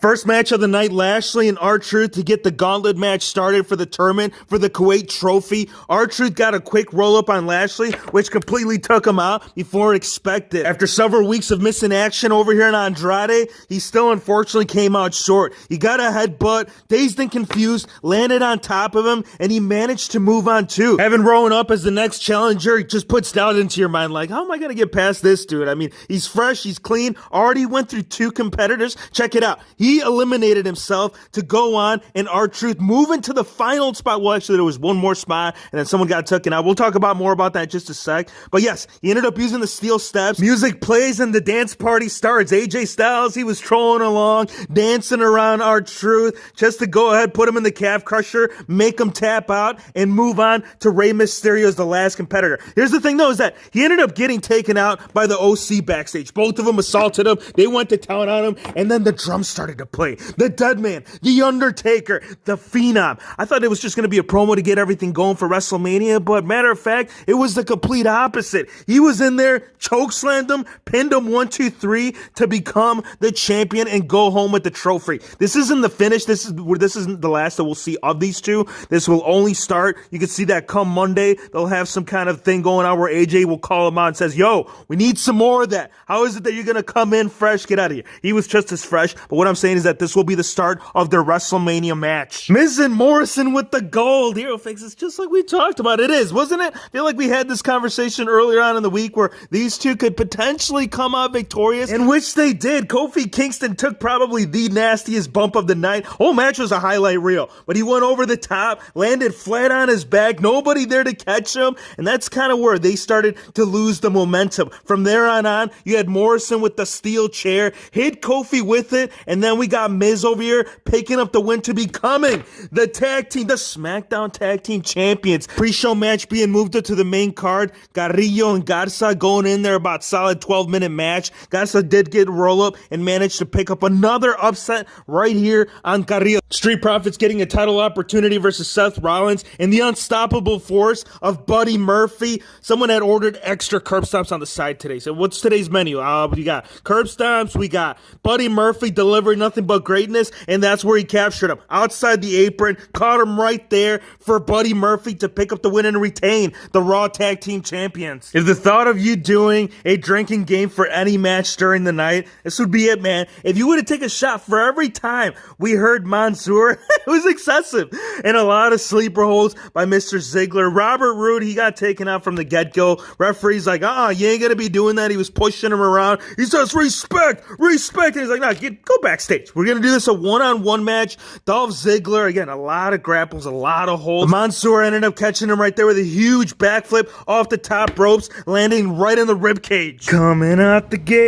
First match of the night, Lashley and R-Truth to get the gauntlet match started for the tournament for the Kuwait Trophy. R-Truth got a quick roll-up on Lashley, which completely took him out before expected. After several weeks of missing action over here in Andrade, he still unfortunately came out short. He got a headbutt, dazed and confused, landed on top of him, and he managed to move on too. Having Rowan up as the next challenger just puts doubt into your mind, like, how am I going to get past this dude? I mean, he's fresh, he's clean, already went through 2 competitors. Check it out. He eliminated himself to go on, and R-Truth move into the final spot. Well, actually, there was one more spot, and then someone got taken out. We'll talk about more about that in just a sec. But yes, he ended up using the steel steps. Music plays, and the dance party starts. AJ Styles, he was trolling along, dancing around R-Truth, just to go ahead, put him in the calf crusher, make him tap out, and move on to Rey Mysterio as the last competitor. Here's the thing, though, is that he ended up getting taken out by the OC backstage. Both of them assaulted him. They went to town on him, and then the drums started to play. The Deadman, The Undertaker, The Phenom. I thought it was just going to be a promo to get everything going for WrestleMania, but matter of fact, it was the complete opposite. He was in there, chokeslammed him, pinned him 1, 2, 3 to become the champion and go home with the trophy. This isn't the finish. This isn't the last that we'll see of these two. This will only start. You can see that come Monday, they'll have some kind of thing going on where AJ will call him out and says, yo, we need some more of that. How is it that you're going to come in fresh? Get out of here. He was just as fresh, but what I'm saying is that this will be the start of their WrestleMania match. Miz and Morrison with the gold. Hero Fix, it's just like we talked about. It is, wasn't it? I feel like we had this conversation earlier on in the week where these two could potentially come out victorious, in which they did. Kofi Kingston took probably the nastiest bump of the night. Whole match was a highlight reel, but he went over the top, landed flat on his back, nobody there to catch him, and that's kind of where they started to lose the momentum. From there on, you had Morrison with the steel chair, hit Kofi with it, and then we got Miz over here picking up the win to becoming the Smackdown Tag Team Champions. Pre-show match being moved up to the main card. Carrillo and Garza going in there, about solid 12-minute match. Garza did get a roll-up and managed to pick up another upset right here on Carrillo. Street Profits getting a title opportunity versus Seth Rollins, and the unstoppable force of Buddy Murphy. Someone had ordered extra curb stomps on the side today. So what's today's menu? We got curb stomps, we got Buddy Murphy delivering nothing but greatness, and that's where he captured him. Outside the apron, caught him right there for Buddy Murphy to pick up the win and retain the Raw Tag Team Champions. If the thought of you doing a drinking game for any match during the night, this would be it, man. If you would have taken a shot for every time we heard Mansoor, it was excessive. And a lot of sleeper holds by Mr. Ziggler. Robert Roode, he got taken out from the get-go. Referee's like, you ain't gonna be doing that. He was pushing him around. He says, respect. And he's like, go backstage. We're gonna do this a one-on-one match. Dolph Ziggler, again, a lot of grapples, a lot of holds. Mansoor ended up catching him right there with a huge backflip off the top ropes, landing right in the ribcage. Coming out the gate,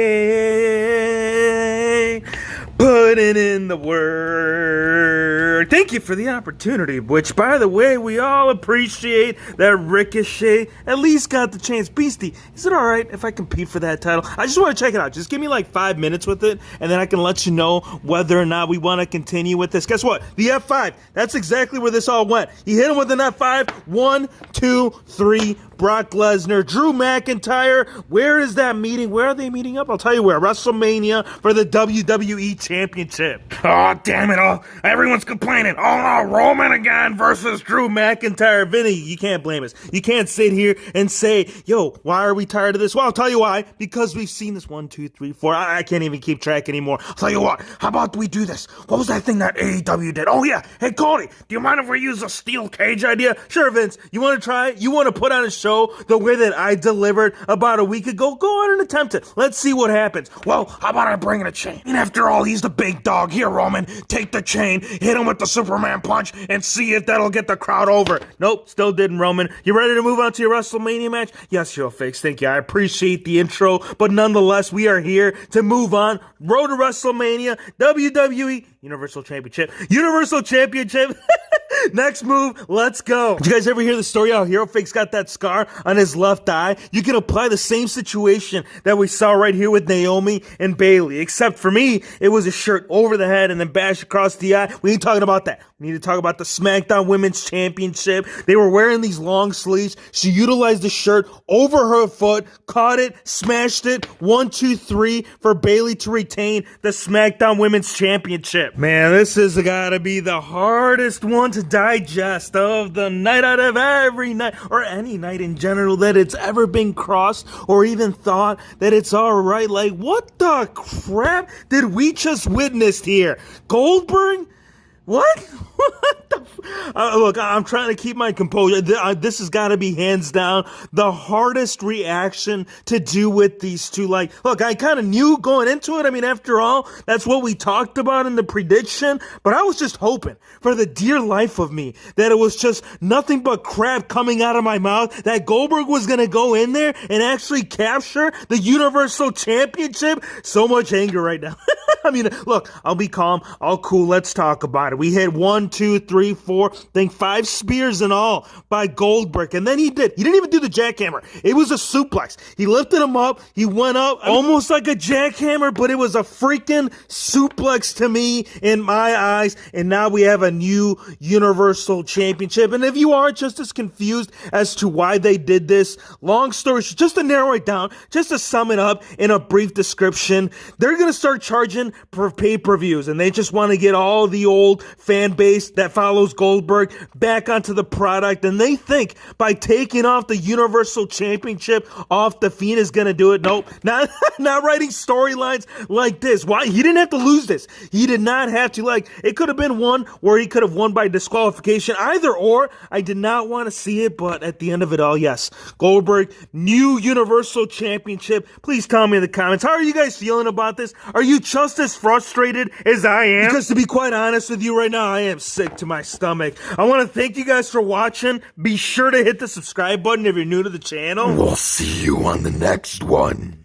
putting in the work. Thank you for the opportunity, which, by the way, we all appreciate that Ricochet at least got the chance. Beastie, is it all right if I compete for that title? I just want to check it out. Just give me like 5 minutes with it, and then I can let you know whether or not we want to continue with this. Guess what? The F5. That's exactly where this all went. He hit him with an F5. 1, 2, 3. Brock Lesnar, Drew McIntyre. Where is that meeting? Where are they meeting up? I'll tell you where. WrestleMania for the WWE Championship. Oh, damn it all. Everyone's complaining. Oh, no, Roman again versus Drew McIntyre. Vinny, you can't blame us. You can't sit here and say, yo, why are we tired of this? Well, I'll tell you why. Because we've seen this 1, 2, 3, 4. I can't even keep track anymore. I'll tell you what. How about we do this? What was that thing that AEW did? Oh, yeah. Hey, Cody, do you mind if we use a steel cage idea? Sure, Vince. You want to try it? You want to put on a show the way that I delivered about a week ago? Go on and attempt it. Let's see what happens. Well, how about I bring in a chain? And after all, he's the big dog. Here, Roman, take the chain, hit him with the Superman punch, and see if that'll get the crowd over. Nope, still didn't, Roman. You ready to move on to your WrestleMania match? Yes, Hero Fix. Thank you. I appreciate the intro, but nonetheless, we are here to move on. Road to WrestleMania, WWE Universal Championship. Next move, let's go. Did you guys ever hear the story how Hero Fix got that scar on his left eye? You can apply the same situation that we saw right here with Naomi and Bayley, except for me, it was a shirt over the head and then bash across the eye. We ain't talking about that. We need to talk about the Smackdown Women's Championship. They were wearing these long sleeves. She utilized the shirt over her foot, caught it, smashed it. 1, 2, 3 for Bayley to retain the Smackdown Women's Championship. Man, this has got to be the hardest one to digest of the night out of every night, or any night in general that it's ever been crossed or even thought that it's all right. Like, what the crap did we just witness here? Goldberg? What? What the look, I'm trying to keep my composure. This has got to be hands down the hardest reaction to do with these two. Like, look, I kind of knew going into it. I mean, after all, that's what we talked about in the prediction. But I was just hoping for the dear life of me that it was just nothing but crap coming out of my mouth, that Goldberg was going to go in there and actually capture the Universal Championship. So much anger right now. I mean, look, I'll be calm. I'll cool. Let's talk about it. We had 1, 2, 3, 4, I think 5 spears in all by Goldberg. And then he didn't even do the jackhammer. It was a suplex. He lifted him up. He went up almost like a jackhammer, but it was a freaking suplex to me in my eyes. And now we have a new Universal Championship. And if you are just as confused as to why they did this, long story short, just to narrow it down, just to sum it up in a brief description, they're going to start charging for pay-per-views, and they just want to get all the old fan base that follows Goldberg back onto the product, and they think by taking off the Universal Championship off the Fiend is going to do it. Nope, not writing storylines like this. Why? He didn't have to lose this. He did not have to. Like, it could have been one where he could have won by disqualification. Either or, I did not want to see it, but at the end of it all, yes, Goldberg, new Universal Championship. Please tell me in the comments, how are you guys feeling about this? Are you just as frustrated as I am? Because to be quite honest with you right now, I am sick to my stomach. I want to thank you guys for watching. Be sure to hit the subscribe button if you're new to the channel. We'll see you on the next one.